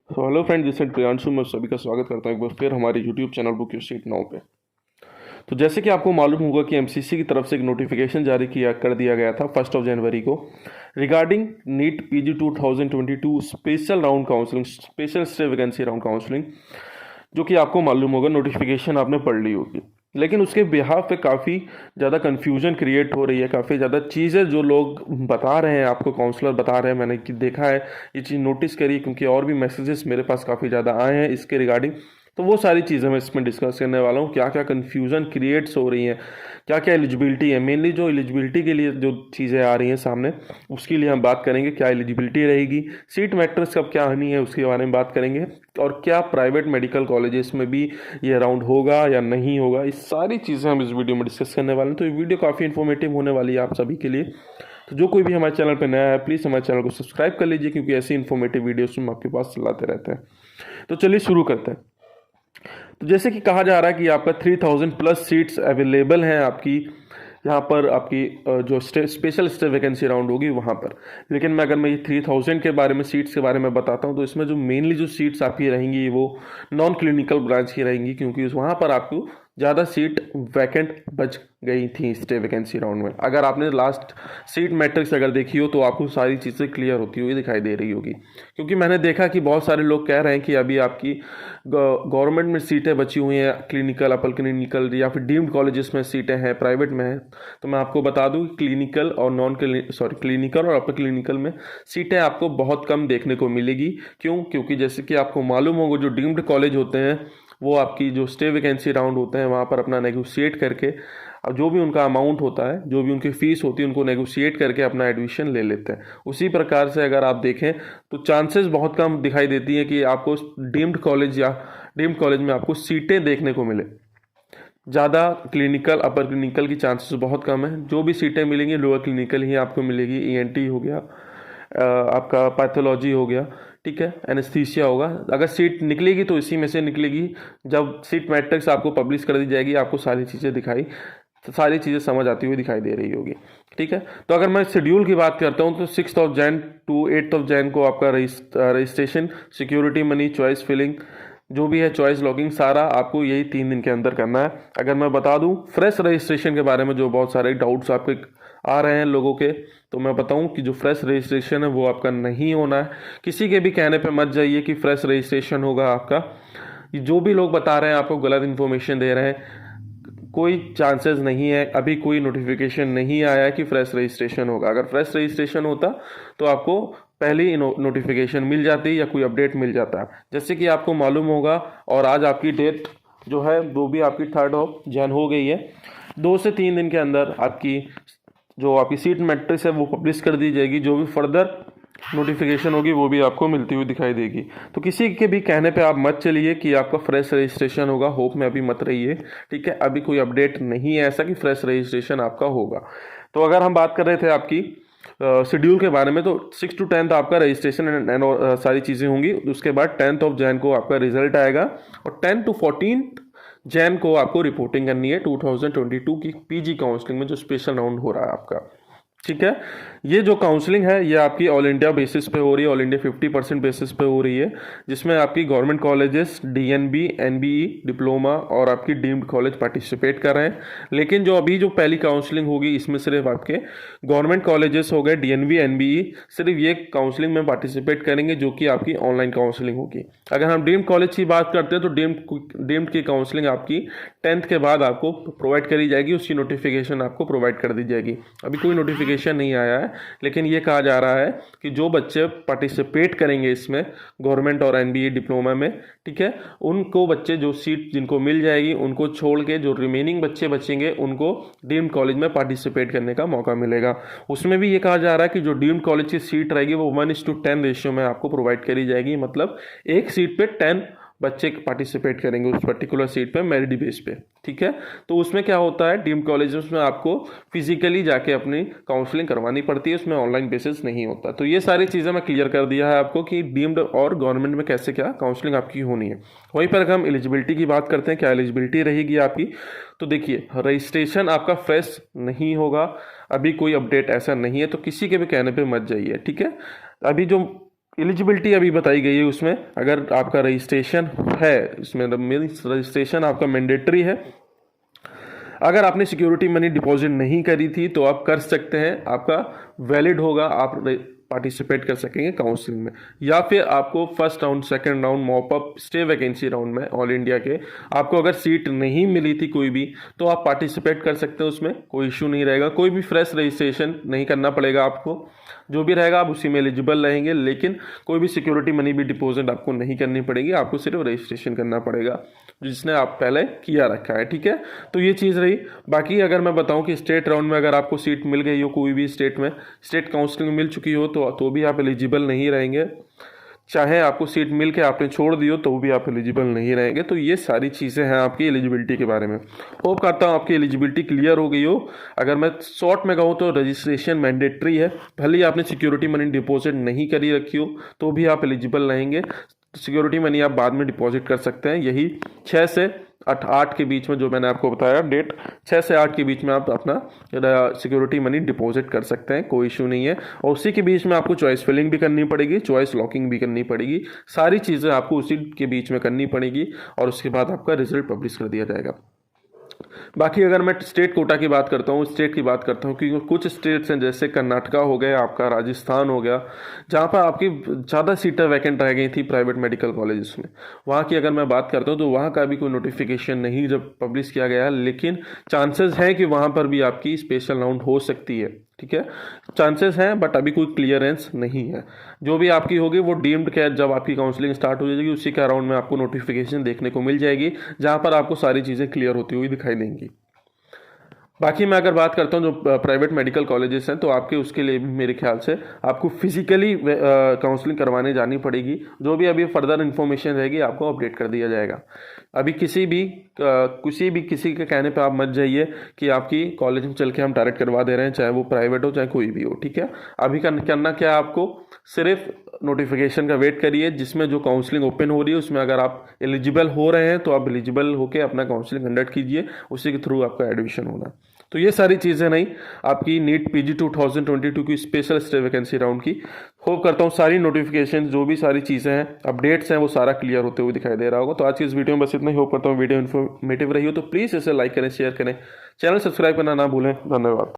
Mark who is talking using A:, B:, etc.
A: तो hello friend, this is Priyanshu. मैं सभी का स्वागत करता हूँ एक बार फिर हमारे YouTube channel book your seat now पे। तो जैसे कि आपको मालूम होगा कि एमसीसी की तरफ से एक नोटिफिकेशन जारी किया कर दिया गया था 1 जनवरी को regarding NEET PG 2022 special round counselling, special stay vacancy round counselling, जो कि आपको मालूम होगा नोटिफिकेशन आपने पढ़ ली होगी। लेकिन उसके बिहाफ पे काफ़ी ज़्यादा कन्फ्यूजन क्रिएट हो रही है, काफ़ी ज़्यादा चीज़ें जो लोग बता रहे हैं, आपको काउंसलर बता रहे हैं, मैंने देखा है, ये चीज़ नोटिस करी, क्योंकि और भी मैसेजेस मेरे पास काफ़ी ज़्यादा आए हैं इसके रिगार्डिंग। तो वो सारी चीज़ें मैं इसमें डिस्कस करने वाला हूँ, क्या क्या कन्फ्यूज़न क्रिएट्स हो रही हैं, क्या क्या एलिजिबिलिटी है। मेनली जो एलिजिबिलिटी के लिए जो चीज़ें आ रही हैं सामने, उसके लिए हम बात करेंगे, क्या एलिजिबिलिटी रहेगी, सीट मैट्रिक्स कब क्या आनी है उसके बारे में बात करेंगे, और क्या प्राइवेट मेडिकल कॉलेजेस में भी ये राउंड होगा या नहीं होगा। इस सारी चीज़ें हम इस वीडियो में डिस्कस करने वाले हैं। तो ये वीडियो काफ़ी इन्फॉर्मेटिव होने वाली है आप सभी के लिए। तो जो कोई भी हमारे चैनल पर नया है, प्लीज़ हमारे चैनल को सब्सक्राइब कर लीजिए, क्योंकि ऐसी इन्फॉर्मेटिव वीडियोस हम आपके पास चलाते रहते हैं। तो चलिए शुरू करते हैं। तो जैसे कि कहा जा रहा है कि आपका 3000 प्लस सीट्स अवेलेबल हैं आपकी यहाँ पर, आपकी जो स्पेशल स्टे वैकेंसी राउंड होगी वहाँ पर। लेकिन मैं ये 3000 के बारे में, सीट्स के बारे में बताता हूँ, तो इसमें जो मेनली जो सीट्स आपकी रहेंगी वो नॉन क्लिनिकल ब्रांच की रहेंगी, क्योंकि वहाँ पर आपको ज़्यादा सीट वैकेंट बच गई थी स्टे वैकेंसी राउंड में। अगर आपने लास्ट सीट मैट्रिक्स अगर देखी हो तो आपको सारी चीज़ें क्लियर होती हुई दिखाई दे रही होगी, क्योंकि मैंने देखा कि बहुत सारे लोग कह रहे हैं कि अभी आपकी गवर्नमेंट में सीटें बची हुई हैं, क्लिनिकल, अपर क्लिनिकल या फिर डीम्ड कॉलेजेस में सीटें हैं, प्राइवेट में हैं। तो मैं आपको बता दूं कि क्लिनिकल और क्लिनिकल और अपर क्लिनिकल में सीटें आपको बहुत कम देखने को मिलेगी। क्यों? क्योंकि जैसे कि आपको मालूम होगा, जो डीम्ड कॉलेज होते हैं वो आपकी जो स्टे वैकेंसी राउंड होते हैं वहाँ पर अपना नेगोशिएट करके, अब जो भी उनका अमाउंट होता है, जो भी उनकी फ़ीस होती है, उनको नेगोशिएट करके अपना एडमिशन ले लेते हैं। उसी प्रकार से अगर आप देखें तो चांसेस बहुत कम दिखाई देती हैं कि आपको डीम्ड कॉलेज में आपको सीटें देखने को मिले। ज़्यादा क्लिनिकल, अपर क्लिनिकल की चांसेस बहुत कम है। जो भी सीटें मिलेंगी लोअर क्लिनिकल ही आपको मिलेगी। ईएनटी हो गया, आपका पैथोलॉजी हो गया, ठीक है, एनेस्थीसिया होगा। अगर सीट निकलेगी तो इसी में से निकलेगी। जब सीट मैट्रिक्स आपको पब्लिश कर दी जाएगी, आपको सारी चीज़ें सारी चीज़ें समझ आती हुई दिखाई दे रही होगी, ठीक है। तो अगर मैं शेड्यूल की बात करता हूँ तो 6 टू 8 को आपका registration, security money, choice filling, जो भी है चॉइस लॉगिंग, सारा आपको यही 3 दिन के अंदर करना है। अगर मैं बता दूं फ्रेश रजिस्ट्रेशन के बारे में, जो बहुत सारे डाउट्स आपके आ रहे हैं लोगों के, तो मैं बताऊं कि जो फ्रेश रजिस्ट्रेशन है वो आपका नहीं होना है। किसी के भी कहने पे मत जाइए कि फ्रेश रजिस्ट्रेशन होगा आपका। जो भी लोग बता रहे हैं आपको गलत इन्फॉर्मेशन दे रहे हैं। कोई चांसेस नहीं है, अभी कोई नोटिफिकेशन नहीं आया है कि फ्रेश रजिस्ट्रेशन होगा। अगर फ्रेश रजिस्ट्रेशन होता तो आपको पहले ही नोटिफिकेशन मिल जाती या कोई अपडेट मिल जाता। जैसे कि आपको मालूम होगा, और आज आपकी डेट जो है वो भी आपकी 3 हो गई है। 2 से 3 दिन के अंदर आपकी जो आपकी सीट मैट्रिक्स है वो पब्लिश कर दी जाएगी। जो भी फर्दर नोटिफिकेशन होगी वो भी आपको मिलती हुई दिखाई देगी। तो किसी के भी कहने पे आप मत चलिए कि आपका फ्रेश रजिस्ट्रेशन होगा, होप में अभी मत रहिए, ठीक है। अभी कोई अपडेट नहीं है ऐसा कि फ्रेश रजिस्ट्रेशन आपका होगा। तो अगर हम बात कर रहे थे आपकी शेड्यूल के बारे में, तो 6 to 10 आपका रजिस्ट्रेशन एंड सारी चीज़ें होंगी। उसके बाद 10 को आपका रिजल्ट आएगा, और 10 to 14 को आपको रिपोर्टिंग करनी है 2022 की पीजी काउंसलिंग में, जो स्पेशल राउंड हो रहा है आपका, ठीक है। ये जो काउंसलिंग है ये आपकी ऑल इंडिया बेसिस पे हो रही है, ऑल इंडिया 50% बेसिस पे हो रही है, जिसमें आपकी government colleges, DNB, NBE, diploma और आपकी डीम्ड कॉलेज पार्टिसिपेट कर रहे हैं। लेकिन जो अभी जो पहली काउंसलिंग होगी इसमें सिर्फ आपके गवर्नमेंट कॉलेजेस हो गए, डीएनबी, एनबीई, सिर्फ ये काउंसलिंग में पार्टिसिपेट करेंगे, जो कि आपकी ऑनलाइन काउंसलिंग होगी। अगर हम डीम्ड कॉलेज की बात करते हैं तो डीम्ड की काउंसलिंग आपकी 10th के बाद आपको प्रोवाइड करी जाएगी, उसकी नोटिफिकेशन आपको प्रोवाइड कर दी जाएगी। अभी कोई नोटिफिकेशन नहीं आया है, लेकिन ये कहा जा रहा है कि जो बच्चे पार्टिसिपेट करेंगे इसमें गवर्नमेंट और एनबीए डिप्लोमा में, ठीक है, उनको बच्चे जो सीट जिनको मिल जाएगी उनको छोड़ के जो रिमेनिंग बच्चे बचेंगे उनको डीम्ड कॉलेज में पार्टिसिपेट करने का मौका मिलेगा। उसमें भी ये कहा जा रहा है कि जो डीम्ड कॉलेज की सीट रहेगी वो 1:10 रेशियो में आपको प्रोवाइड करी जाएगी। मतलब एक सीट पे 10 बच्चे पार्टिसिपेट करेंगे उस पर्टिकुलर सीट पे, मेरिट बेस पे, ठीक है। तो उसमें क्या होता है, डीम्ड कॉलेजेस में आपको फिजिकली जाके अपनी काउंसलिंग करवानी पड़ती है, उसमें ऑनलाइन बेसिस नहीं होता। तो ये सारी चीज़ें मैं क्लियर कर दिया है आपको कि डीम्ड और गवर्नमेंट में कैसे क्या काउंसलिंग आपकी होनी है। वहीं पर अगर हम एलिजिबिलिटी की बात करते हैं, क्या एलिजिबिलिटी रहेगी आपकी, तो देखिए रजिस्ट्रेशन आपका फ्रेश नहीं होगा, अभी कोई अपडेट ऐसा नहीं है, तो किसी के भी कहने पर मत जाइए, ठीक है। अभी जो एलिजिबिलिटी अभी बताई गई है उसमें, अगर आपका रजिस्ट्रेशन है इसमें, मीन्स रजिस्ट्रेशन आपका मैंडेटरी है। अगर आपने सिक्योरिटी मनी डिपॉजिट नहीं करी थी तो आप कर सकते हैं, आपका वैलिड होगा, आप पार्टिसिपेट कर सकेंगे काउंसलिंग में। या फिर आपको first round, second round, mop up, stay vacancy round में ऑल इंडिया के आपको अगर सीट नहीं मिली थी कोई भी, तो आप पार्टिसिपेट कर सकते हैं, उसमें कोई इशू नहीं रहेगा। कोई भी फ्रेश रजिस्ट्रेशन नहीं करना पड़ेगा आपको, जो भी रहेगा आप उसी में एलिजिबल रहेंगे। लेकिन कोई भी सिक्योरिटी मनी भी डिपॉजिट आपको नहीं करनी पड़ेगी, आपको सिर्फ रजिस्ट्रेशन करना पड़ेगा जिसने आप पहले किया रखा है, ठीक है। तो ये चीज़ रही। बाकी अगर मैं बताऊं कि स्टेट राउंड में अगर आपको सीट मिल गई हो कोई भी स्टेट में, स्टेट काउंसलिंग मिल चुकी हो, तो भी आप एलिजिबल नहीं रहेंगे। चाहे आपको सीट मिल के आपने छोड़ दी हो तो भी आप एलिजिबल नहीं रहेंगे। तो ये सारी चीज़ें हैं आपकी एलिजिबिलिटी के बारे में। होप करता हूँ आपकी एलिजिबिलिटी क्लियर हो गई हो। अगर मैं शॉर्ट में कहूँ तो रजिस्ट्रेशन मैंडेटरी है, भले ही आपने सिक्योरिटी मनी डिपॉजिट नहीं करी रखी हो तो भी आप एलिजिबल रहेंगे। सिक्योरिटी मनी आप बाद में डिपॉजिट कर सकते हैं, यही 6 से 8 के बीच में, जो मैंने आपको बताया डेट, 6 से 8 के बीच में आप अपना सिक्योरिटी मनी डिपॉजिट कर सकते हैं, कोई इशू नहीं है। और उसी के बीच में आपको चॉइस फिलिंग भी करनी पड़ेगी, चॉइस लॉकिंग भी करनी पड़ेगी, सारी चीज़ें आपको उसी के बीच में करनी पड़ेगी और उसके बाद आपका रिजल्ट पब्लिश कर दिया जाएगा। बाकी अगर मैं स्टेट कोटा की बात करता हूँ, स्टेट की बात करता हूँ, क्योंकि कुछ स्टेट्स हैं जैसे कर्नाटका हो गया, आपका राजस्थान हो गया, जहाँ पर आपकी ज़्यादा सीटें वैकेंट रह गई थी प्राइवेट मेडिकल कॉलेजेस में। वहाँ की अगर मैं बात करता हूँ तो वहाँ का भी कोई नोटिफिकेशन नहीं जब पब्लिश किया गया, लेकिन चांसेस है कि वहाँ पर भी आपकी स्पेशल राउंड हो सकती है, ठीक है। चांसेस हैं बट अभी कोई क्लियरेंस नहीं है। जो भी आपकी होगी वो डीम्ड केयर, जब आपकी काउंसलिंग स्टार्ट हो जाएगी उसी का राउंड में आपको नोटिफिकेशन देखने को मिल जाएगी, जहाँ पर आपको सारी चीज़ें क्लियर होती हुई दिखाई देंगी। बाकी मैं अगर बात करता हूँ जो प्राइवेट मेडिकल कॉलेजेस हैं, तो आपके उसके लिए भी मेरे ख्याल से आपको फिजिकली काउंसलिंग करवाने जानी पड़ेगी। जो भी अभी फर्दर इन्फॉर्मेशन रहेगी आपको अपडेट कर दिया जाएगा। अभी किसी के कहने पे आप मत जाइए कि आपकी कॉलेज में चल के हम डायरेक्ट करवा दे रहे हैं, चाहे वो प्राइवेट हो चाहे कोई भी हो, ठीक है। अभी करना क्या है, आपको सिर्फ नोटिफिकेशन का वेट करिए, जिसमें जो काउंसलिंग ओपन हो रही है उसमें अगर आप एलिजिबल हो रहे हैं तो आप एलिजिबल होकर अपना काउंसलिंग कंडक्ट कीजिए, उसी के थ्रू आपका एडमिशन होना। तो ये सारी चीज़ें नहीं आपकी नीट पीजी 2022 की स्पेशल स्टे वैकेंसी राउंड की। होप करता हूँ सारी नोटिफिकेशन, जो भी सारी चीज़ें हैं, अपडेट्स हैं, वो सारा क्लियर होते हुए दिखाई दे रहा होगा। तो आज की इस वीडियो में बस इतना ही। होप करता हूँ वीडियो इन्फॉर्मेटिव रही हो, तो प्लीज़ इसे लाइक करें, शेयर करें, चैनल सब्सक्राइब करना ना भूलें। धन्यवाद।